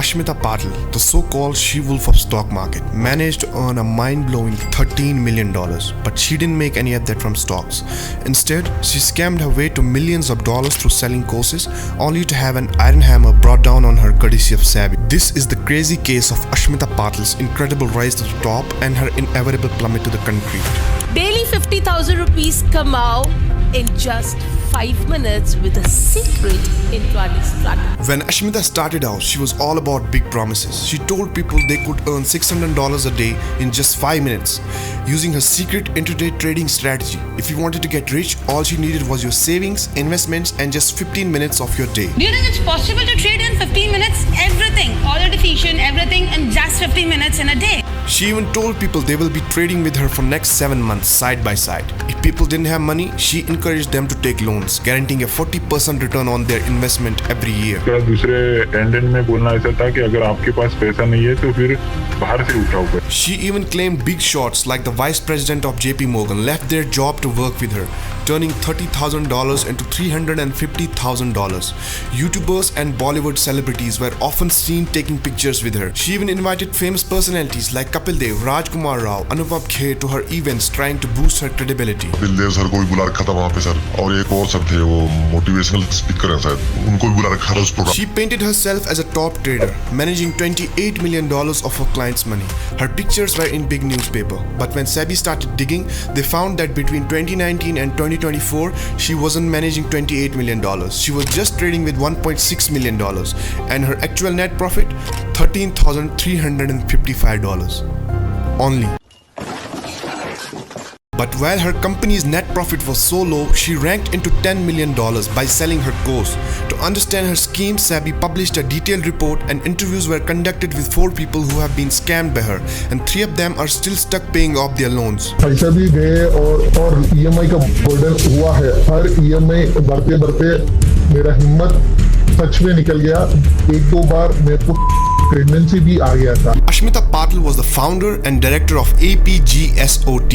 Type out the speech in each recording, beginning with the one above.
Ashmita Patil, the so-called she-wolf of stock market, managed to earn a mind-blowing $13 million, but she didn't make any of that from stocks. Instead, she scammed her way to millions of dollars through selling courses, only to have an iron hammer brought down on her courtesy of Savvy. This is the crazy case of Ashmita Patil's incredible rise to the top and her inevitable plummet to the concrete. Daily 50,000 rupees kamao in just 5 minutes with a secret in Jaani's flat. When Ashmita started out, she was all about big promises. She told people they could earn $600 a day in just 5 minutes using her secret intraday trading strategy. If you wanted to get rich, all she needed was your savings, investments, and just 15 minutes of your day. Do you think it's possible to trade in 15 minutes? Everything, all the decision, everything in just 15 minutes in a day. She even told people they will be trading with her for next 7 months side by side. If people didn't have money, she encouraged them to take loans, guaranteeing a 40% return on their investment every year. दूसरे and में बोलना ऐसा था कि अगर आपके पास पैसा नहीं है तो फिर बाहर से उठाओ. She even claimed big shots like the vice president of JP Morgan left their job to work with her, turning $30,000 into $350,000. YouTubers and Bollywood celebrities were often seen taking pictures with her. She even invited famous personalities like Kapil Dev, Rajkumar Rao, Anupam Kher to her events, trying to boost her credibility. Kapil Dev sir को भी बुला रखा था वहाँ पे sir, और एक और सर थे वो मोटिवेशनल स्पीकर हैं शायद, उनको भी बुला रखा था उस programme. She painted herself as a top trader, managing $28 million of her clients' money. Her pictures were in big newspaper, but when SEBI started digging, they found that between 2019 and 2024, she wasn't managing $28 million. She was just trading with $1.6 million, and her actual net profit, $13,355 only. But while her company's net profit was so low, she ranked into $10 million by selling her course. To understand her scheme, SEBI published a detailed report, and interviews were conducted with 4 people who have been scammed by her, and 3 of them are still stuck paying off their loans. पैसा भी गए और EMI का burden हुआ है. हर EMI बढ़ते बढ़ते मेरा हिम्मत सच में निकल गया. 1-2 बार मेरे को प्रेगनेंसी भी आ गया था. Ashmita Patil was the founder and director of APGSOT,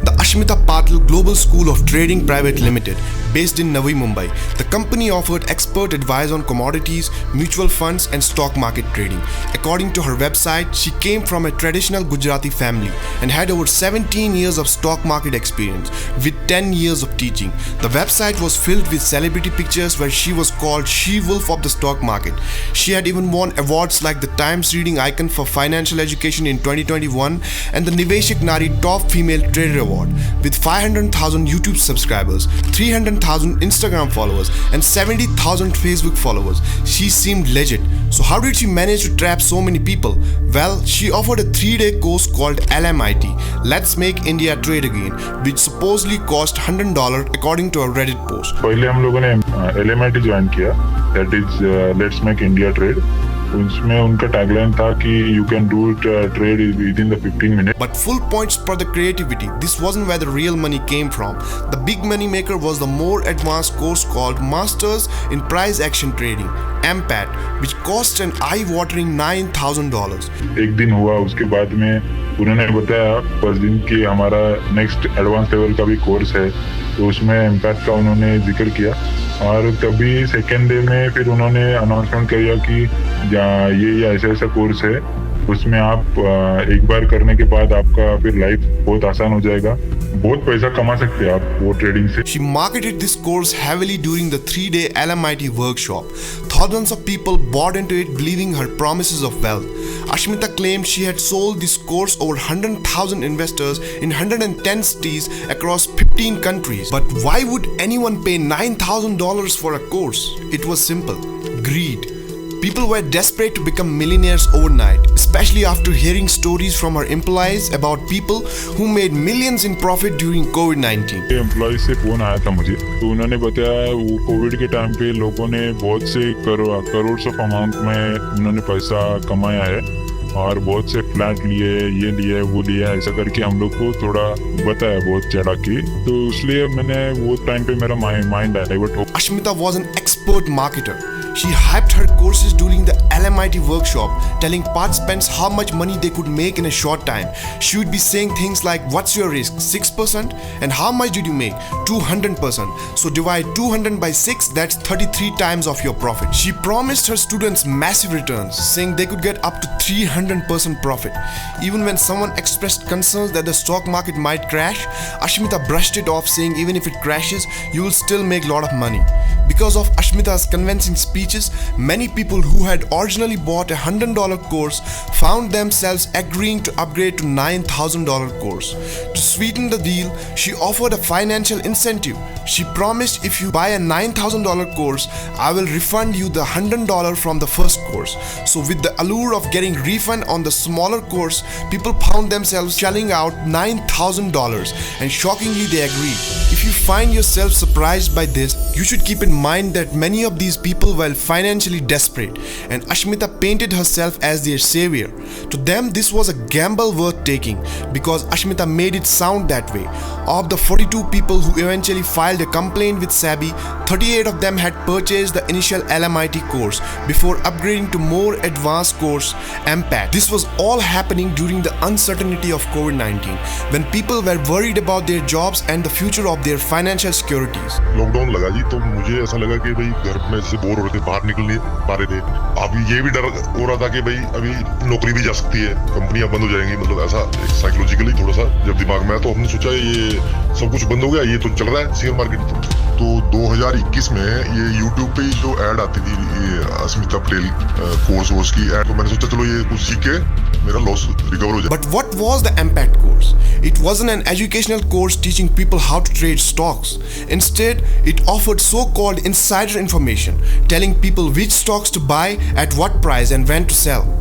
the Ashmita Patil Global School of Trading Private Limited, based in Navi Mumbai. The company offered expert advice on commodities, mutual funds, and stock market trading. According to her website, she came from a traditional Gujarati family and had over 17 years of stock market experience, with 10 years of teaching. The website was filled with celebrity pictures where she was called she-wolf of the stock market. She had even won awards like the Times Reading Icon for Financial Education in 2021 and the Niveshak Nari Top Female Trader Award. With 500,000 YouTube subscribers, 300,000 Instagram followers, and 70,000 Facebook followers, she seemed legit. So how did she manage to trap so many people? Well, she offered a 3-day course called LMIT, Let's Make India Trade Again, which supposedly cost $100 according to a Reddit post. पहले हम लोगों ने LMIT join किया, that is Let's Make India Trade. उसमें उनका tagline था कि you can do trade within the 15 minutes. But full points for the creativity. This wasn't where the real money came from. The big money maker was the more advanced course called Masters in Price Action Trading, MPAT, which cost an eye-watering $9,000. एक दिन हुआ, उसके बाद में उन्होंने बताया first दिन कि हमारा नेक्स्ट एडवांस लेवल का भी कोर्स है, तो उसमें MPAT का उन्होंने जिक्र किया. और तभी सेकेंड डे में फिर उन्होंने अनाउंसमेंट किया कि ये ऐसा कोर्स है, उसमें आप एक बार करने के बाद आपका फिर लाइफ बहुत आसान हो जाएगा, बहुत पैसा कमा सकते हैं आप वो ट्रेडिंग से. She marketed this course heavily during the 3-day LMIT workshop. Thousands of people bought into it, believing her promises of wealth. Ashmita claimed she had sold this course over 100,000 investors in 110 cities across 15 countries. But why would anyone pay $9,000 for a course? It was simple: greed. People were desperate to become millionaires overnight, especially after hearing stories from her employees about people who made millions in profit during COVID-19. Employees से phone आया था मुझे, तो उन्होंने बताया वो Covid के time पे लोगों ने बहुत से करोड़ ऑफ अमाउंट में उन्होंने पैसा कमाया है, और बहुत से फ्लैट लिए, ये लिए, वो लिया, ऐसा करके हम लोग को थोड़ा बताया बहुत चढ़ा के, तो इसलिए मैंने वो टाइम पे मेरा माइंड डाइवर्ट हो. Ashmita was an expert marketer. She hyped her courses during the LMIT workshop, telling participants how much money they could make in a short time. She would be saying things like, what's your risk? 6%? And how much did you make? 200%. So divide 200 by 6, that's 33 times of your profit. She promised her students massive returns, saying they could get up to 300% profit. Even when someone expressed concerns that the stock market might crash, Ashmita brushed it off, saying even if it crashes, you will still make a lot of money. Because of Ashmita's convincing speeches, many people who had originally bought a $100 course found themselves agreeing to upgrade to $9,000 course. To sweeten the deal, she offered a financial incentive. She promised, if you buy a $9,000 course, I will refund you the $100 from the first course. So with the allure of getting refund on the smaller course, people found themselves shelling out $9,000, and shockingly they agreed. If you find yourself surprised by this, you should keep in mind that many of these people were financially desperate, and Ashmita painted herself as their savior. To them, this was a gamble worth taking because Ashmita made it sound that way. Of the 42 people who eventually filed a complaint with SEBI, 38 of them had purchased the initial LMIT course before upgrading to more advanced course MPAT. This was all happening during the uncertainty of COVID-19, when people were worried about their jobs and the future of their financial securities. Lockdown लगा जी, तो मुझे ऐसा लगा कि भाई घर में से बोर हो रहे थे, बाहर निकल नहीं पा रहे थे। अभी ये भी डर हो रहा था कि भाई अभी नौकरी भी जा सकती है, कंपनियां बंद हो जाएंगी, मतलब ऐसा साइकोलॉजिकली थोड़ा सा जब दिमाग में आया तो हमने सोचा ये सब कुछ बंद हो गया, ये तो चल रहा है शेयर मार्केट। तो 2021 में ये YouTube पे जो ऐड आती थी, ये अस्मिता पटेल कोर्स की ऐड, तो मैंने सोचा चलो ये कुछ सीख के मेरा लॉस रिकवर हो जाए। But what was the MPAT course? It wasn't an educational course teaching people how to trade stocks. Instead, it offered so-called insider information, telling people which stocks to buy, at what price, and when to sell.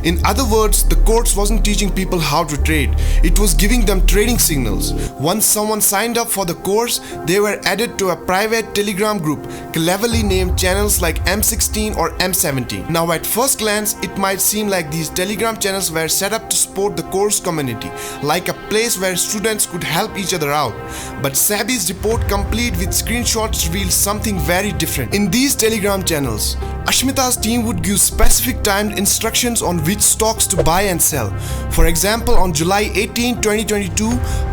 In other words, the course wasn't teaching people how to trade, it was giving them trading signals. Once someone signed up for the course, they were added to a private Telegram group, cleverly named channels like M16 or M17. Now at first glance, it might seem like these Telegram channels were set up to support the course community, like a place where students could help each other out. But SEBI's report, complete with screenshots, revealed something very different. In these Telegram channels, Ashmita's team would give specific timed instructions on which stocks to buy and sell. For example, on July 18, 2022,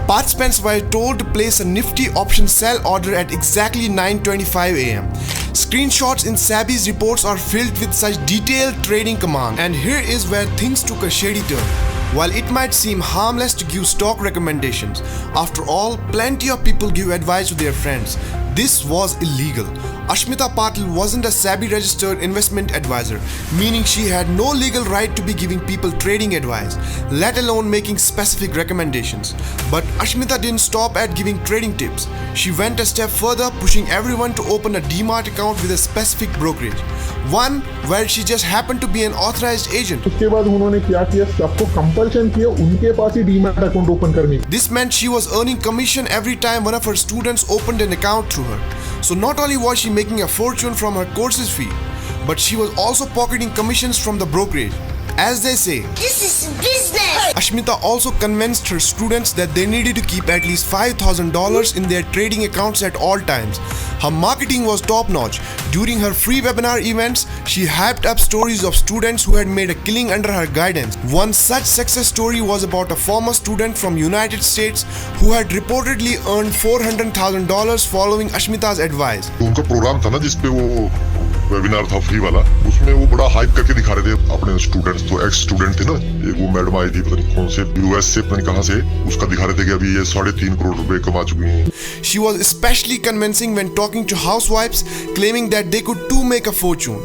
participants were told to place a nifty option sell order at exactly 9:25 AM. Screenshots in SEBI's reports are filled with such detailed trading commands. And here is where things took a shady turn. While it might seem harmless to give stock recommendations, after all, plenty of people give advice to their friends. This was illegal. Ashmita Patil wasn't a SEBI registered investment advisor, meaning she had no legal right to be giving people trading advice, let alone making specific recommendations. But Ashmita didn't stop at giving trading tips. She went a step further, pushing everyone to open a Demat account with a specific brokerage, one where she just happened to be an authorized agent. उसके बाद उन्होंने क्या किया, सबको compulsion किया उनके पास ही demat account open करने की। This meant she was earning commission every time one of her students opened an account through her. So not only was she making a fortune from her courses fee, but she was also pocketing commissions from the brokerage. As they say, this is business. Ashmita also convinced her students that they needed to keep at least $5,000 in their trading accounts at all times. Her marketing was top-notch. During her free webinar events, she hyped up stories of students who had made a killing under her guidance. One such success story was about a former student from United States who had reportedly earned $400,000 following Ashmita's advice. उनका programme था ना जिसपे वो webinar था free वाला, उसमें वो बड़ा हाइप करके दिखा रहे थे अपने स्टूडेंट्स, तो एक्स स्टूडेंट थे ना, एक वो मैडम आई थी पता नहीं कौन से यूएस से पता नहीं कहां से, उसका दिखा रहे थे कि अभी ये 3.5 करोड़ रुपए कमा चुकी हैं. She was especially convincing when talking to housewives, claiming that they could too make a fortune.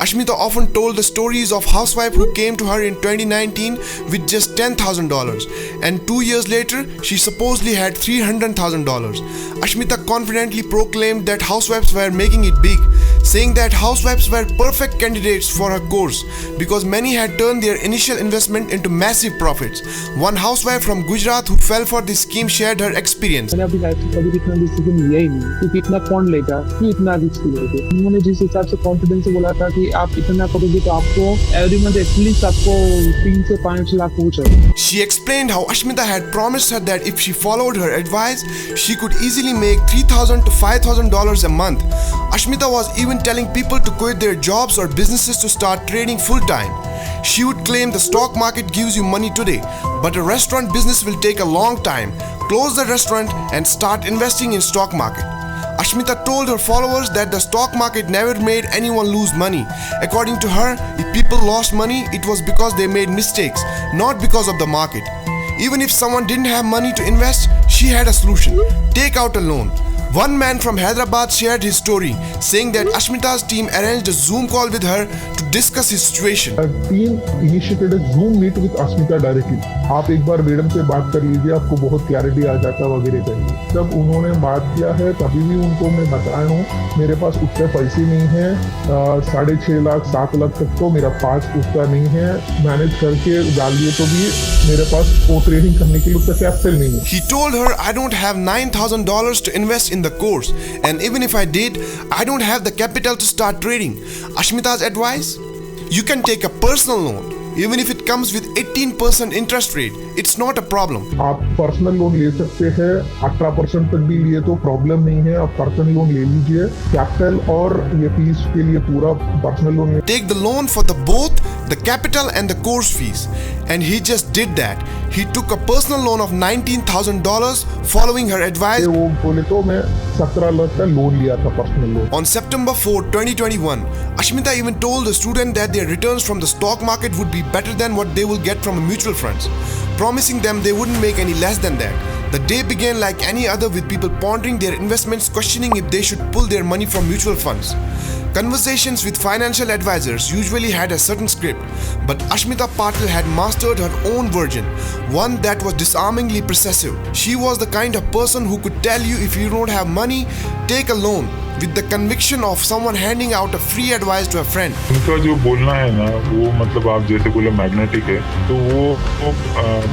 Ashmita often told the stories of housewives who came to her in 2019 with just $10,000, and 2 years later, she supposedly had $300,000. Ashmita confidently proclaimed that housewives were making it big, saying that housewives were perfect candidates for her course because many had turned their initial investment into massive profits. One housewife from Gujarat who fell for this scheme shared her experience. मैंने अपनी life में कभी इतना decision लिया ही नहीं क्योंकि इतना कौन लेगा, क्यों इतना रिस्क लोगे। उन्होंने जिस हिसाब से कॉन्फिडेंस से बोला था कि आप इतना करोगे तो आपको एवरी मंथ एटलीस्ट आपको 3 से 5 लाख हो जाए। She explained how Ashmita had promised her that if she followed her advice, she could easily make $3,000 to $5,000 a month. Ashmita was even even telling people to quit their jobs or businesses to start trading full-time. She would claim the stock market gives you money today, but a restaurant business will take a long time. Close the restaurant and start investing in stock market. Ashmita told her followers that the stock market never made anyone lose money. According to her, if people lost money, it was because they made mistakes, not because of the market. Even if someone didn't have money to invest, she had a solution: take out a loan. One man from Hyderabad shared his story, saying that Ashmita's team arranged a Zoom call with her to discuss his situation. A team initiated a Zoom meet with Ashmita directly. आप एक बार madam से बात कर लीजिए, आपको बहुत clarity आ जाता वगैरह करिए। जब उन्होंने बात किया है तभी भी उनको मैं बताया हूँ मेरे पास उतने पैसे नहीं है, 6.5 लाख 7 लाख तक तो मेरा पास उतना नहीं है, मैनेज करके डाल दिए तो भी मेरे पास वो ट्रेडिंग करने के लिए उतना कैपिटल नहीं है। He told her, I don't have $9,000 to invest in the course, and even if I did, I don't have the capital to start trading. Ashmita's advice? You can take a personal loan. Even if it comes with 18% interest rate, it's not a problem. आप personal loan ले सकते हैं, 18% तक भी लिए तो problem नहीं है, आप पर्सनल लोन ले लीजिए, कैपिटल और ये फीस के लिए पूरा personal loan. Take the loan for the both the capital and the course fees, and he just did that. He took a personal loan of $19,000 following her advice. वो बोले तो मैं 17 लाख का लोन लिया था personal loan. On September 4, 2021, Ashmita even told the student that their returns from the stock market would be better than what they will get from mutual funds, promising them they wouldn't make any less than that. The day began like any other, with people pondering their investments, questioning if they should pull their money from mutual funds. Conversations with financial advisors usually had a certain script, but Ashmita Patil had mastered her own version, one that was disarmingly persuasive. She was the kind of person who could tell you if you don't have money, take a loan, with the conviction of someone handing out a free advice to a friend. उनका जो बोलना है ना, वो मतलब आप जैसे बोले मैग्नेटिक है, तो वो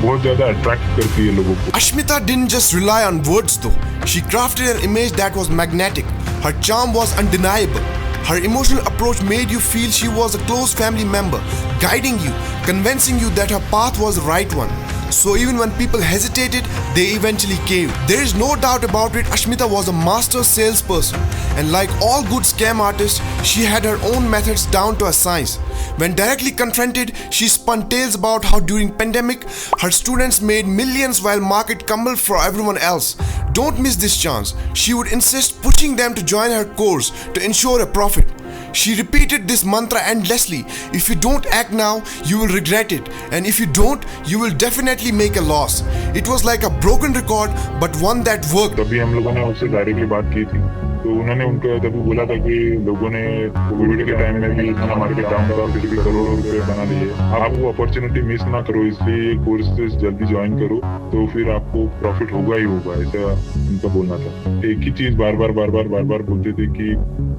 बहुत ज्यादा अट्रैक्ट करती है लोगों को। Ashmita didn't just rely on words though. She crafted an image that was magnetic. Her charm was undeniable. Her emotional approach made you feel she was a close family member, guiding you, convincing you that her path was the right one. So even when people hesitated, they eventually caved. There is no doubt about it, Ashmita was a master salesperson. And like all good scam artists, she had her own methods down to a science. When directly confronted, she spun tales about how during pandemic, her students made millions while market crumbled for everyone else. Don't miss this chance. She would insist pushing them to join her course to ensure a profit. She repeated this mantra endlessly. If you don't act now, you will regret it. And if you don't, you will definitely make a loss. It was like a broken record, but one that worked. तभी हम लोगों ने उससे directly बात की थी, तो उन्होंने उनको तभी बोला था कि लोगों ने कोविड के टाइम में भी इतना मार्केट डाउन था, फिर भी करोड़ों रुपए बना लिए। आप वो अपॉर्चुनिटी मिस ना करो, इसलिए कोर्सेज जल्दी ज्वाइन करो, तो फिर आपको प्रॉफिट होगा ही होगा, ऐसा उनका बोलना था। एक ही चीज बार बार बोलते थे कि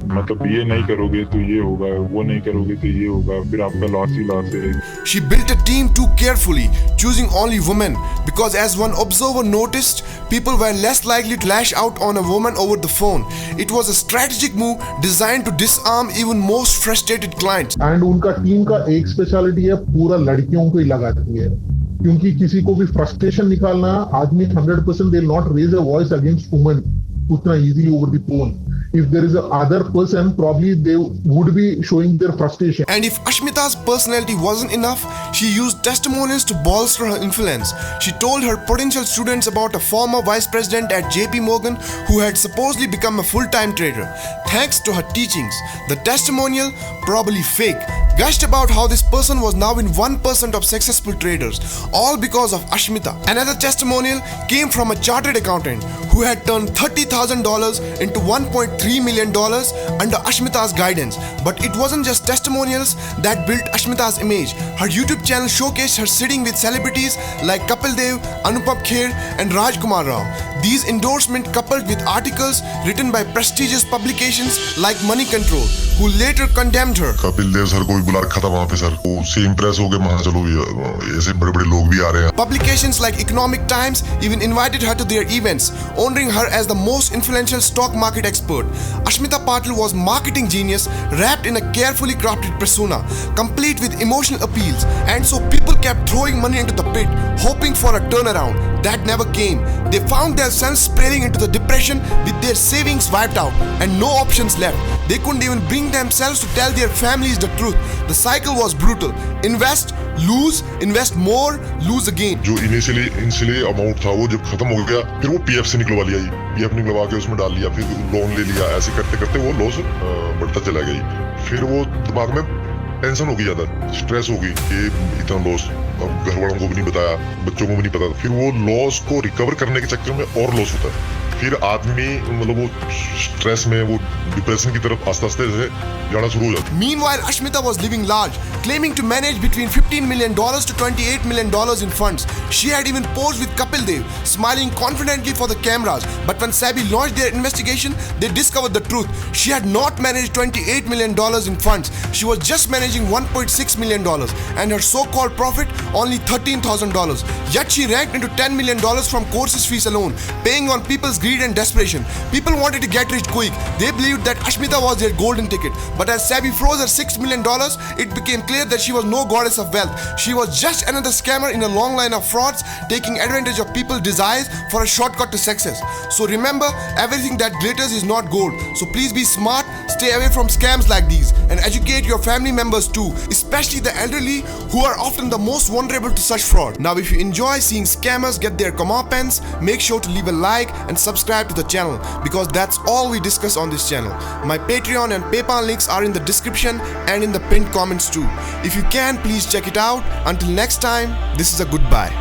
मतलब ये नहीं करोगे तो ये होगा, वो नहीं करोगे तो ये होगा, फिर आपका लॉस ही लॉस है। She built a team too carefully, choosing only women, because as one observer noticed, people were less likely to lash out on a woman over the phone. It was a strategic move designed to disarm even most frustrated clients. And उनका team का एक speciality है, पूरा लड़कियों को ही लगाती है, क्योंकि किसी को भी फ्रस्ट्रेशन निकालना, आदमी 100% they not raise a voice against women उतना easily over the phone. If there is a other person, probably they would be showing their frustration. And if Ashmita's personality wasn't enough, she used testimonials to bolster her influence. She told her potential students about a former vice president at JP Morgan who had supposedly become a full-time trader. Thanks to her teachings, the testimonial, probably fake, gushed about how this person was now in 1% of successful traders, all because of Ashmita. Another testimonial came from a chartered accountant who had turned $30,000 into $1.3 million under Ashmita's guidance. But it wasn't just testimonials that built Ashmita's image. Her YouTube channel showcased her sitting with celebrities like Kapil Dev, Anupam Kher and Rajkumar Rao. These endorsements coupled with articles written by prestigious publications like Money Control, who later condemned her. Kapil Dev sir को भी बुला रखा था वहाँ पे sir, वो से impress हो गए, वहाँ चलो ऐसे बड़े-बड़े लोग भी आ रहे हैं. Publications like Economic Times even invited her to their events, honoring her as the most influential stock market expert. Ashmita Patil was marketing genius wrapped in a carefully crafted persona, complete with emotional appeals, and so people kept throwing money into the pit, hoping for a turnaround. That never came. They found their themselves spiraling into the depression with their savings wiped out and no options left. They couldn't even bring themselves to tell their families the truth. The cycle was brutal. Invest, lose, invest more, lose again. जो initially amount था वो जब खत्म हो गया, फिर वो PF से निकलवा लिया, पीएफ निकलवा के उसमें डाल लिया, फिर लोन ले लिया, ऐसे करते करते वो लॉस बढ़ता चला गई। फिर वो दिमाग में टेंशन होगी, ज्यादा स्ट्रेस होगी कि इतना लॉस, अब घर वालों को भी नहीं बताया, बच्चों को भी नहीं पता, फिर वो लॉस को रिकवर करने के चक्कर में और लॉस होता है। फिर आदमी मतलब वो स्ट्रेस में, वो डिप्रेशन की तरफ आस्ते आस्ते से जाना शुरू हो जाता है। Meanwhile, Ashmita was living large, claiming to manage between $15 million to $28 million in funds. She had even posed with Kapil Dev, smiling confidently for the cameras. But when SEBI launched their investigation, they discovered the truth. She had not managed $28 million in funds. She was just managing $1.6 million, and her so-called profit only $13,000. Yet she ranked into $10 million from courses fees alone, paying on people's greed and desperation. People wanted to get rich quick. They believed that Ashmita was their golden ticket. But as SEBI froze her $6 million, it became clear that she was no goddess of wealth. She was just another scammer in a long line of frauds, taking advantage of people's desires for a shortcut to success. So remember, everything that glitters is not gold. So please be smart, stay away from scams like these, and educate your family members too, especially the elderly, who are often the most vulnerable to such fraud. Now, if you enjoy seeing scammers get their comeuppance, make sure to leave a like and subscribe to the channel, because that's all we discuss on this channel. My Patreon and PayPal links are in the description and in the pinned comments too. If you can, please check it out. Until next time, this is a goodbye.